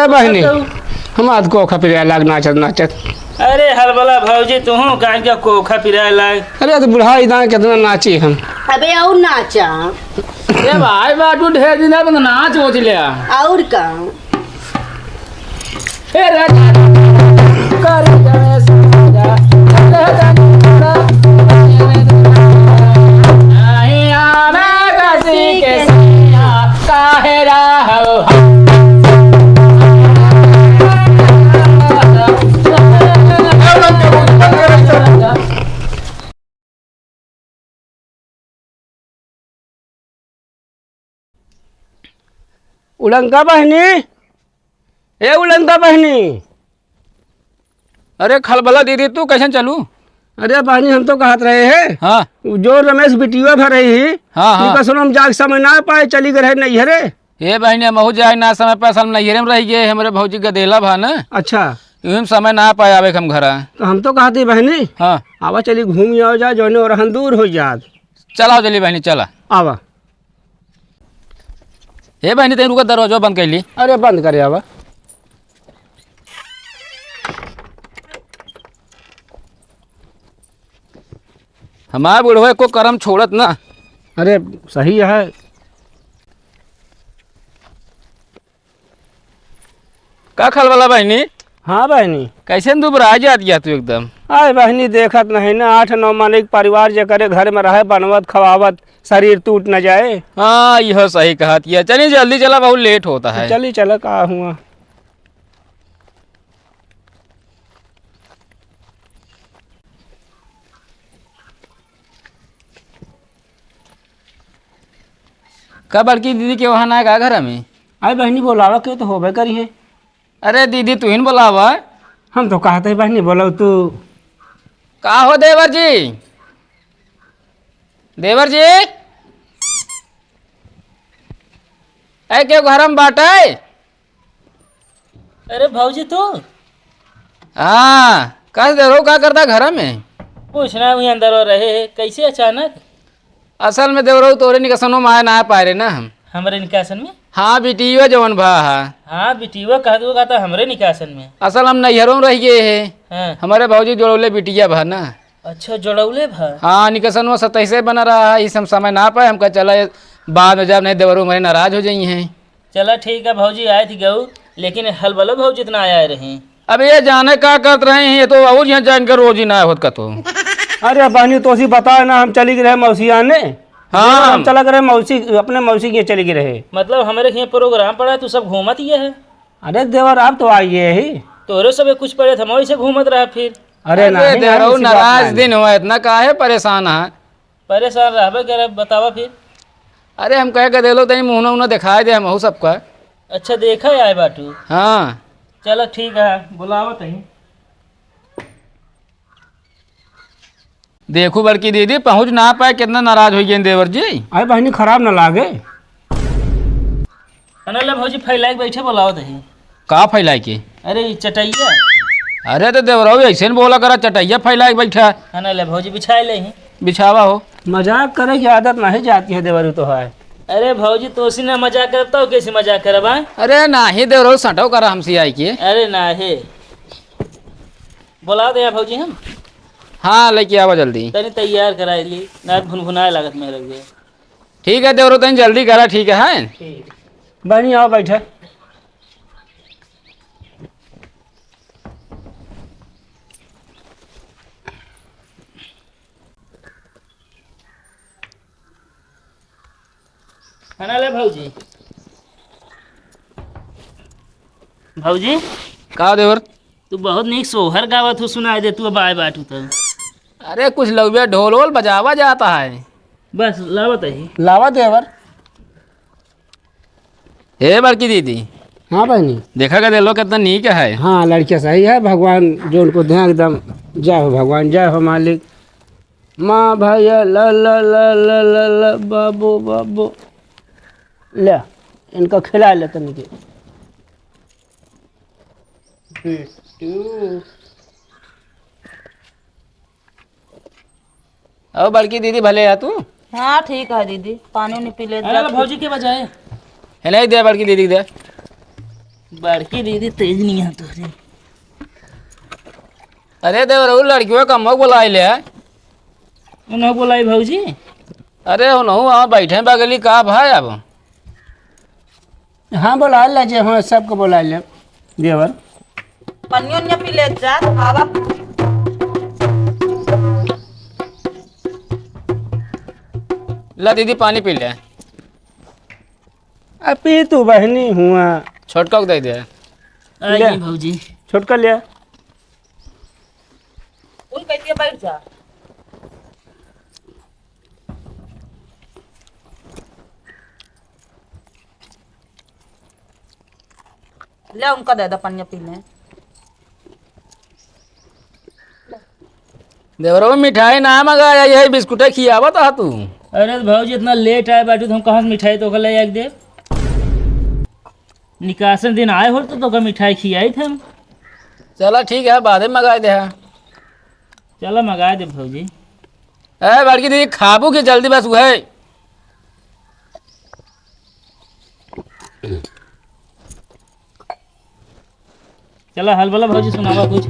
अरे बहनी हम आज कोखा पिराया लाग नाचत नाचत। अरे हलबला भौजी तू काहे का कोखा पिराए लाग। अरे तो बुढ़ा इधर कितना नाची हम। अबे और नाचा ए भाई बाटू ढेर दिन बंद नाच होती ले और का ए राजा कर जाने सजा नहीं आवे गसी के सिया काहे रहो उलंका बहनी, ए उलंका बहनी। अरे खलबला दीदी तू कैसे चलू। अरे बहनी हम तो कहत रहे हैं हाँ जो रमेश बिटिया भर रही हाँ सुन हम जाग समय ना पाए चली गए नहीं हरे। ये बहनी महू जाए ना समय पर साल नैहरे में रह गए हमारे भौजी गदेला भा ना। अच्छा यूं समय ना पाए आवे हम घर। तो हम तो कहते बहनी हाँ आवा चली घूम आओ जा जो और दूर हो जात। चलाओ चली बहनी चला। आवा हे बहनी तेन रुका दरवाजा बंद कर ली। अरे बंद करे आवा। हमारे बुढ़वे को करम छोड़त ना। अरे सही है। का खल वाला बहनी। हाँ बहनी कैसे दुबरा जात गया तू एकदम। आए बहनी देखत नहीं ना 8-9 मालिक परिवार जे करे घर में रहे बनवत खवावत शरीर टूट न जाए। हाँ यह सही कहा किया। चलिए जल्दी चला बहुत लेट होता है। चली चल का हुआ। का बड़की दीदी के वहाँ ना का घर में। आए बहनी बोलावा के तो होबे करी है। अरे दीदी तू ही बोलावा। हम तो कहते बहनी बोलो तू। का हो देवर जी। देवर जी ऐ क्यों घर में बाटे। अरे भौजी तू हाँ कह दे रो का करता घर में। पूछना भी अंदर रहे कैसे अचानक। असल में देवरो तोरे निकसनो माया ना पाए रे ना हम। हमरे निकासन में। हाँ बिटियो जवन भा। हाँ बिटिया कह दो कहता हमरे निकासन में। असल हम नैहरों में रह गए है। हाँ हमारे भौजी जोड़ौले बिटिया भा ना। अच्छा जोड़ौले भा। हाँ निकसन वो 27 बना रहा है। इस समय ना पाए हमका चला बाद में जब नहीं देवरो मेरे नाराज हो जाई हैं। चला ठीक है भौजी आए थी गऊ लेकिन हलबलो भौजी इतना आया रहे। अब ये जाने का करत रहे हैं ये तो और यहाँ जान कर रोज ही ना होत का तो। अरे बहनी तो सी बता ना हम चली गए मौसी आने। हाँ हम चला गए मौसी अपने मौसी के चली गए रहे। मतलब हमारे यहाँ प्रोग्राम पड़ा तू सब घूमत ये है। अरे देवर आप तो आइए ही। तोरे सब कुछ पड़े थे वही से घूमत रहा फिर। अरे नहीं देवरो नाराज दिन हुआ इतना काहे परेशान है। परेशान रहबे करे बतावा फिर। अरे हम कह के दे लो तनी मुँह उन्हें दिखाई दे हम सबका। अच्छा देखा आए बाटू। हाँ चलो ठीक है बुलावा तही। देखो बड़की दीदी पहुँच ना पाए कितना नाराज हो गए देवर जी। अरे बहनी खराब ना लागे। अनल भौजी फैला के बैठे बुलावा तही। का फैलाए के। अरे चटैया। अरे तो देवरो ऐसे बोला करा चटैया फैला के बैठा। अनल भौजी बिछाए ले ही। बिछावा हो। मजाक करे की आदत नहीं जाती है देवर तो है। अरे भौजी तो उसी ने मजाक करता हो कैसे मजाक करबा। अरे ना ही देवरो सटो करा हमसे आई के। अरे ना है बुला दे भौजी हम। हाँ लेके आवा जल्दी। तनी तैयार कराई ली ना भुनभुनाए लागत में लग गए। ठीक है देवरो तनी जल्दी करा ठीक है। बहनी आओ बैठे। अनल भौजी। भौजी का देवर। तू बहुत नीक सोहर गावत हो सुनाई दे तू बाय बाटू तो। अरे कुछ लोग ढोल वोल बजावा जाता है। बस लावत ही। लावा देवर। हे बड़की दीदी हाँ बहनी देखा का दे लो कितना नीक है। हाँ लड़कियाँ सही है। भगवान जो उनको दें एकदम। जय हो भगवान जय हो मालिक। माँ भैया ल ल ल ल ल ल बाबू बाबू ले इनको खिला ले तन के। अब बड़की दीदी भले है तू। हाँ ठीक है दीदी पानी नहीं पी ले। अरे भौजी के बजाय है नहीं दे बड़की दीदी दे। बड़की दीदी तेज नहीं है तुझे। अरे देवरू लड़कियों का मुँह बुलाई ले। उन्हें बोलाई भाजी। अरे हो नहु वहाँ बैठे बगली का भाई अब। हाँ बोला ले जे हाँ सबको बोला ले देवर। पनियो ने पी ले जा बाबा। ला दीदी पानी पी ले। अभी तू बहनी हुआ छोटका को दे दे। आइए भाजी। छोटका लिया। उन कहती है बैठ जा। ले उनका दे दे पनिया पीने। देवरो मिठाई ना मंगाया यही बिस्कुट खियावा था तू। अरे भाजी इतना लेट आए बैठे तो हम कहाँ से मिठाई तो ले एक दे। निकासन दिन आए हो तो का मिठाई खियाई थे हम। चला ठीक है बाद में मंगा दे। चलो मंगा दे भाजी। अरे बड़की दीदी खाबू की जल्दी बस है। चलो हल बोला भाजी सुनावा कुछ।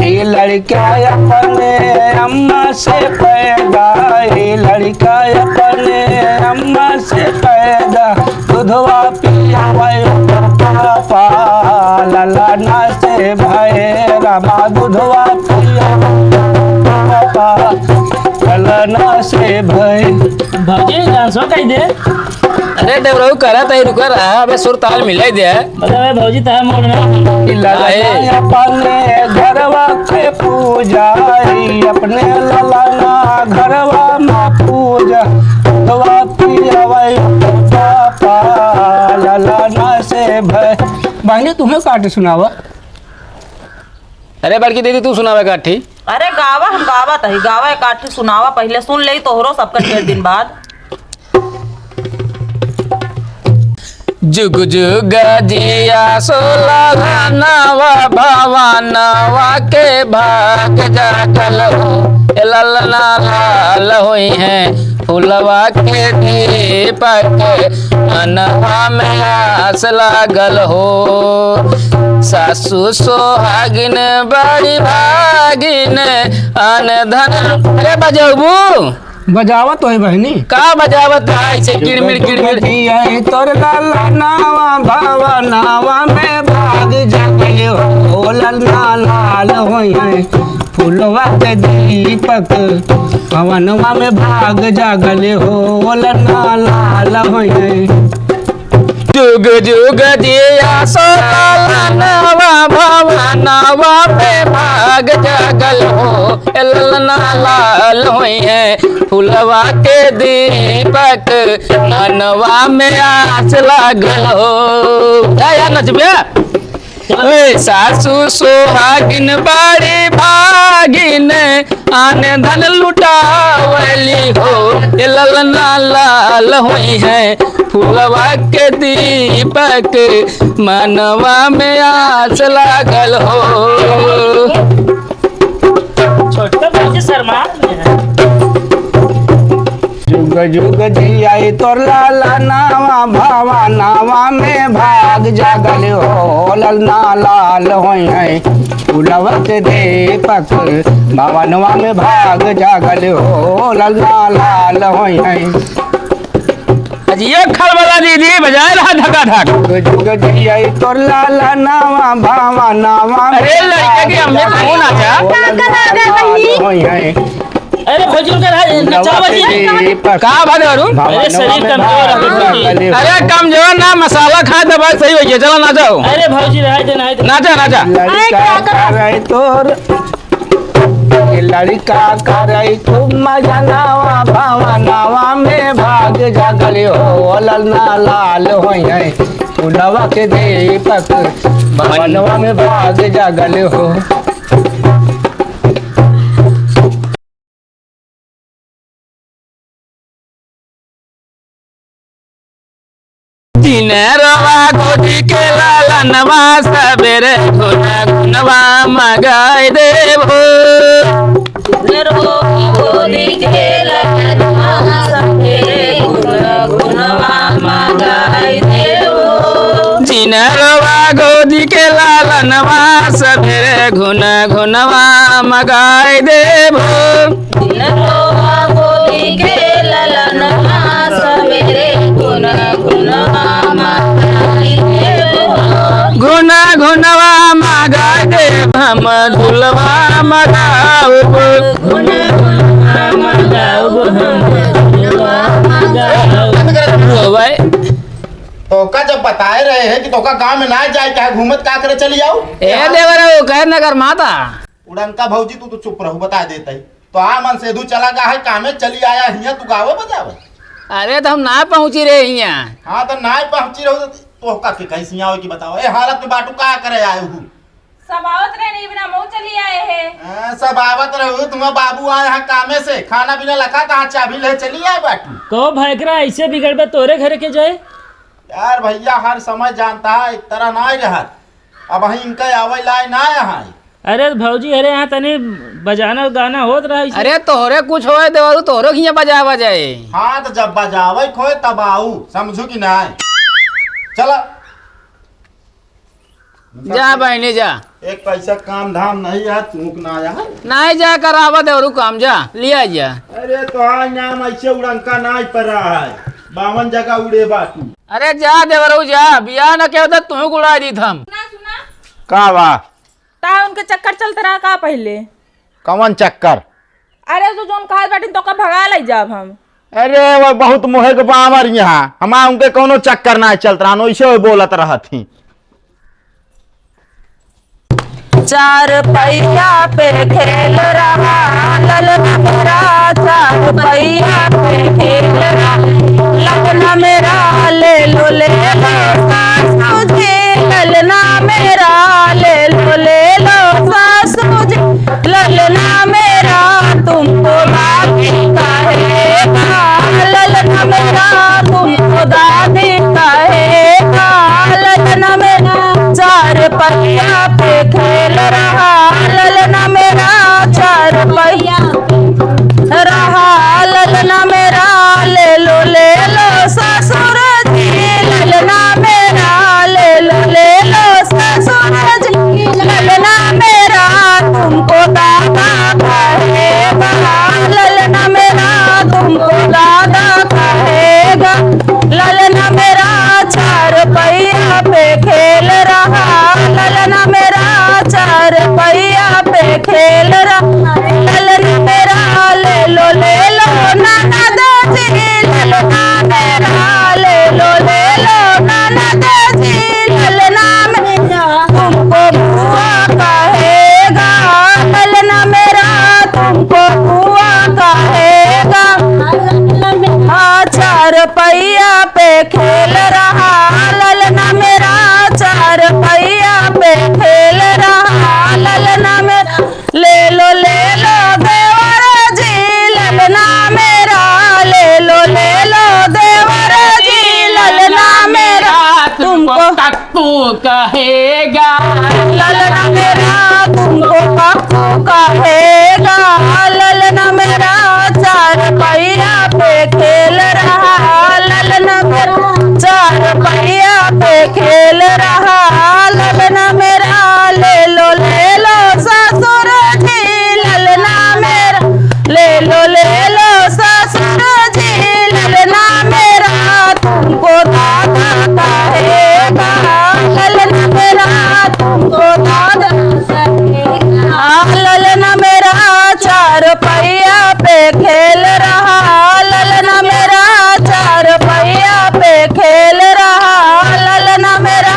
ये लड़का अपने अम्मा से पैदा, ये लड़का अपने अम्मा से पैदा, दूधवा पियावे पापा ललना से भय रामा, दूधवा पियावे पापा ललना से भय। भाजी डांसो कही दे। अरे देवरो करा तही रुका रहा अबे सुर ताल मिलाई दे। मतलब भाजी तह मोड़ में ललना अपने घरवा के पूजा, अपने ललना घरवा में पूजा, दूधवा पियावे पापा ललना से भय। बहने तुम्हें काटे सुनावा। अरे बड़की दीदी तू सुनावे काठी। अरे गावा हम गावा तही गावा एक आठी सुनावा पहले सुन ले तोहरो सबका ढेर दिन बाद। जुग जुग जिया सोलह नवा भवानवा के भाग जागल हो, ललना लाल होई है फुलवा के दीपक, मनवा में आस लागल हो। सासु सोहागिन बड़ी भागिन अन धन। अरे बजाबू बजावा तो है बहनी का बजावत है ऐसे किड़मिड़ किड़मिड़। तोर लाला नावा भावा नावा में भाग जागले हो, ललना लाल होई है फूलवा के दीपक, पवनवा में भाग जागले हो, ललना लाल होई है। जुग जुग जिया सोलनवा भवनवा में भाग जागल हो, ललना लाल होई है फुलवा के दीपक, मनवा में आस लागल हो। या नचबे। सासु सोहागिन बड़ी भागिन आन धन लुटावली हो, ललना लाल होई है फुलवा के दीपक, मनवा में आस लागल हो। छोटा भाजी शर्मा जुग जुग जियाई तोर लाला नावा भावा नावा में भाग जागल हो, ललना लाल होई है फूलवा के दीपक, भवनवा में भाग जागल हो, ललना लाल होई है। ये खलबला दीदी बजाए रहा धका धक। जुग जुग जियाई तोर लाला नावा भावा नावा। अरे लड़के के हमने कौन आचा होई है। अरे भाजी का नचावा जी का भाग वरुण। अरे शरीर कमजोर है। अरे कमजोर ना मसाला खाए तो बात सही हो गया। चलो नाचो। अरे भाजी रहे थे ना नाचा नाचा। लड़का करे तोर लड़का करे खूब मजा नावा भावा नावा में भाग जागल हो, ललना लाल होई है फूलवा के दीपक, भवनवा में भाग जागल हो। दिन रवा गोदी के लालनवा सबेरे गुना गुनवा मगाए देवो। गोदी के ललनवा सबेरे गुनवा मगाए दिनवा गोदी के लालनवा सबेरे घुन घुनवा मगाए देबो गोदी के ललनवा सवेरे गुन गुनवा माई देबो घुना घुनवा मगाए देब हम ढुलवा मगाओ गुन गुनवा मगाओ गुनवा मगाओ भाई तोका जब बताए रहे हैं कि तोका गांव में ना जाए क्या घूमत का करे चली जाओ ए देवर कह नगर माता उड़नका भौजी तू तो चुप रहू बता देते ही तो आ मन से दू चला गा है कामे चली आया हिया तू गावे बजावे अरे तो हम ना पहुंची रे यहाँ हाँ तो ना पहुंची रहू तोका के कैसी आओ की बताओ ए हालत में बाटू का करे आए हूँ सब आवत रहे नहीं बिना मुंह चली आए हैं सब आवत रहू तुम्हारा बाबू आए हैं कामे से खाना पीना लखा था चाबी ले चली आए बाटू कहो भाईकरा ऐसे बिगड़ बे तोरे घर के जाए यार भैया हर समय जानता है एक तरह ना रहा अब वही इनका आवे लाए ना यहाँ अरे भौजी अरे यहाँ तनी बजाना गाना होत रहा ऐसे। अरे तोहरे कुछ होए देवरू तोहरे हियाँ बजा बजाए हाँ तो जब बजावे खोए तब आऊ समझू कि ना चला जा बहनी जा एक पैसा काम धाम नहीं है चूक ना आया है नहीं जा कर आवा देवरू काम जा लिया जा अरे तो हाँ नाम ऐसे उड़ंका ना पर रहा है 52 जगह उड़े बाटू अरे जा देवरू जा बियाह न क्या तुम्हें उड़ा दी हम का वाह ता उनके चक्कर चलते रहा का पहले कवन चक्कर अरे तो जोन कहा बैठी तो का भगा ले जाब हम अरे वो बहुत मोहे के बामर यहाँ हमारा उनके कोनो चक्कर ना चलत रहा वैसे बोलत रहा थी चार पहिया पे खेल रहा ललना मेरा चार पहिया पे खेल रहा ललना मेरा ले लो सासू जी ललना मेरा ले लो सासू जी ललना मेरा तुमको दादी कहेगा ललना मेरा तुमको दादी कहेगा ललना मेरा चार पहिया पे खेल रहा ललना मेरा चार पहिया रहा ललना मेरा ले लो ससुर जी ललना मेरा ले लो ससुर जी ललना मेरा तुमको दादा कहेगा ललना मेरा तुमको दादा कहेगा ललना मेरा चार पहिया पे खेल रहा ललना मेरा चार पहिया पे खेल रहा ललना मेरा ले लो नाना दादी ललना मेरा ले लो नाना दादी ललना मेरा तुमको बुआ कहेगा ललना मेरा तुमको बुआ कहेगा चार पहिया पे खेल रहा ललना मेरा चार पहिया पे खेल रहा ललना मेरा ले लो देवर जी ललना मेरा ले लो देवर जी ललना मेरा तुमको तू कहेगा ललना मेरा तुमको काकू कहेगा ललना मेरा चार पहिया पे खेल रहा ललना मेरा चार पहिया पे खेल रहा ललना मेरा ले लो ससुर जी ललना मेरा ले लो ससुर जी ललना मेरा तुमको दादा कहेगा ललना मेरा तुमको दादा ललना मेरा चार पहिया पे खेल रहा ललना मेरा चार पहिया पे खेल रहा ललना मेरा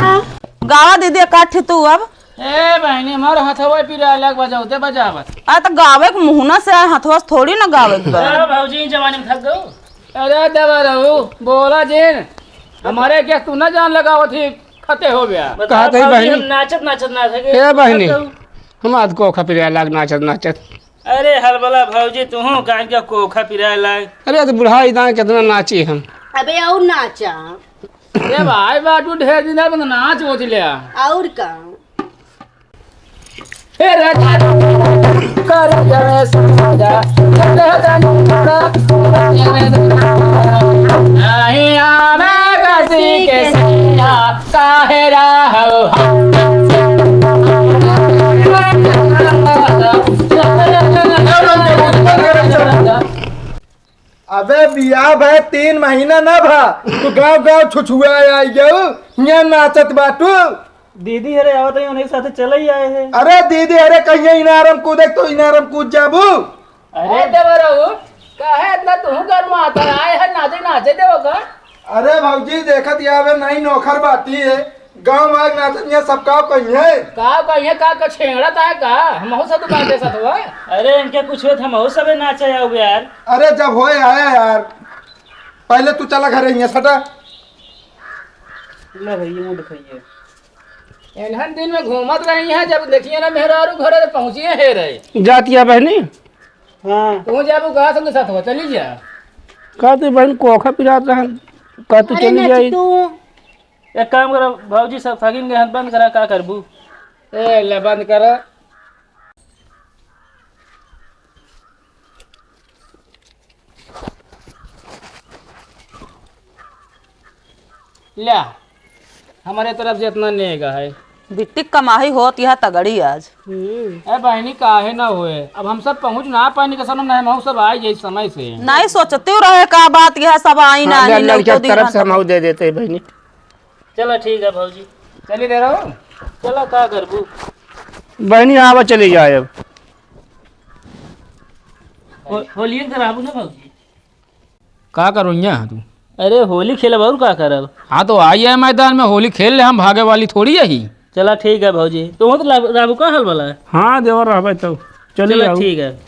गावा दीदी काठी तू अब ए बहनी हमारे हथवा पीरा अलग बजाओते बजावत आ तो गावे के मुहना से हथवा से थोड़ी ना गावे के बा। अरे भौजी जवानी में थक गो अरे देवरू बोला जिन हमारे क्या तू न जान लगावत थी खते हो गया कहा थी भौजी, हम बहनी नाचत नाचत ना थके ए बहनी हम कोखा पिरा लाग नाचत नाचत अरे हलबला भौजी तू कान का कोखा पिराए लाग अरे तो बुढ़ा इतना कितना नाची हम अबे और नाचा ए भाई बाटू ढेर दिन बंद नाच होच लिया और का हे राजा कर जमे सजा नहीं आवे कसी के सैया काहे अबे बियाह भाई 3 महीना ना भा तू गांव गांव छुछुआ आई गयो यहाँ नाचत बाटू। दीदी अरे आवत है उन्हें साथ चले ही आए हैं। अरे दीदी अरे कहीं इनारम कूदे तो इनारम कूद जाबू। अरे देवरो काहे इतना तू घर में आता आए है नाचे नाचे देवो का। अरे भौजी देखत यावे नहीं नौकर बाती है गांव में नाचत यहाँ सबका कहीं है का छेंगड़ा ता है का हमहु सब तो बात साथ हुआ। अरे इनके कुछ हो हम हो सबे नाचे आओ यार। अरे जब होए आया यार पहले तू चला घर यहाँ सटा। ले भैया मुंह दिखाइए। एनहन दिन में घूमत रही है जब देखिए ना मेहरारू घरे तो पहुंचिए है रहे जातिया बहनी हाँ तू जाबू कहा संग साथ हुआ चली जा। कहते बहन कोखा पिरात रहा कहते अरे चली नच जाई। तू एक काम करो भाजी सब फागिन के हाथ बंद करा का करबू। ए ले बंद कर। ल्या हमारे तरफ जितना नेगा है। बिट्टी कमाही होत यह तगड़ी आज। ए बहनी काहे ना हुए अब हम सब पहुंच ना पानी के सनम नहीं हम सब आई जाए समय से। नहीं सोचते रहे का बात यह सब आई ना हाँ, नहीं लड़किया तो तरफ से हम दे देते बहनी। चलो ठीक है भाजी। चली दे रहा हूँ। चलो का करबू। बहनी आवा चली जाए अब। होली कराबू ना भाजी। का करूँ यहाँ तू। अरे होली खेलब और का करब। हाँ तो आई है मैदान में होली खेल ले हम भागे वाली थोड़ी यही। चला ठीक है भाजी तो राबू का हल वाला है। हाँ देवर रहबे तो चली चलो जाओ। ठीक है।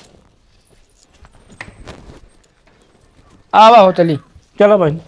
आवा हो चली। चलो बहनी।